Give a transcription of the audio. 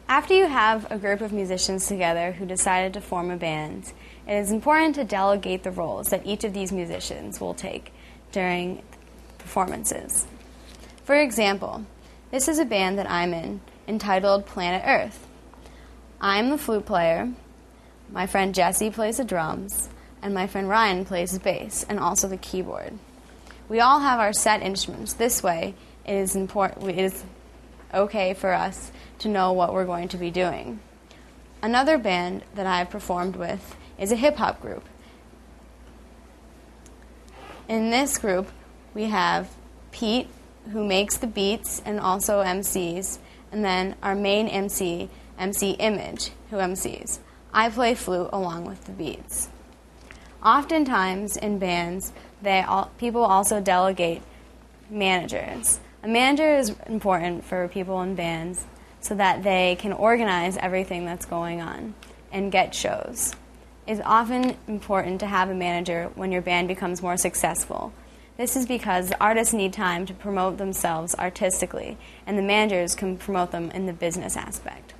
After you have a group of musicians together who decided to form a band, it is important to delegate the roles that each of these musicians will take during performances. For example, this is a band that I'm in, entitled Planet Earth. I'm the flute player, my friend Jesse plays the drums, and my friend Ryan plays the bass and also the keyboard. We all have our set instruments. This way, it is okay for us to know what we're going to be doing. Another band that I've performed with is a hip-hop group. In this group, we have Pete, who makes the beats and also MCs, and then our main MC, MC Image, who MCs. I play flute along with the beats. Oftentimes in bands, people also delegate managers. A manager is important for people in bands so that they can organize everything that's going on and get shows. It's often important to have a manager when your band becomes more successful. This is because artists need time to promote themselves artistically, and the managers can promote them in the business aspect.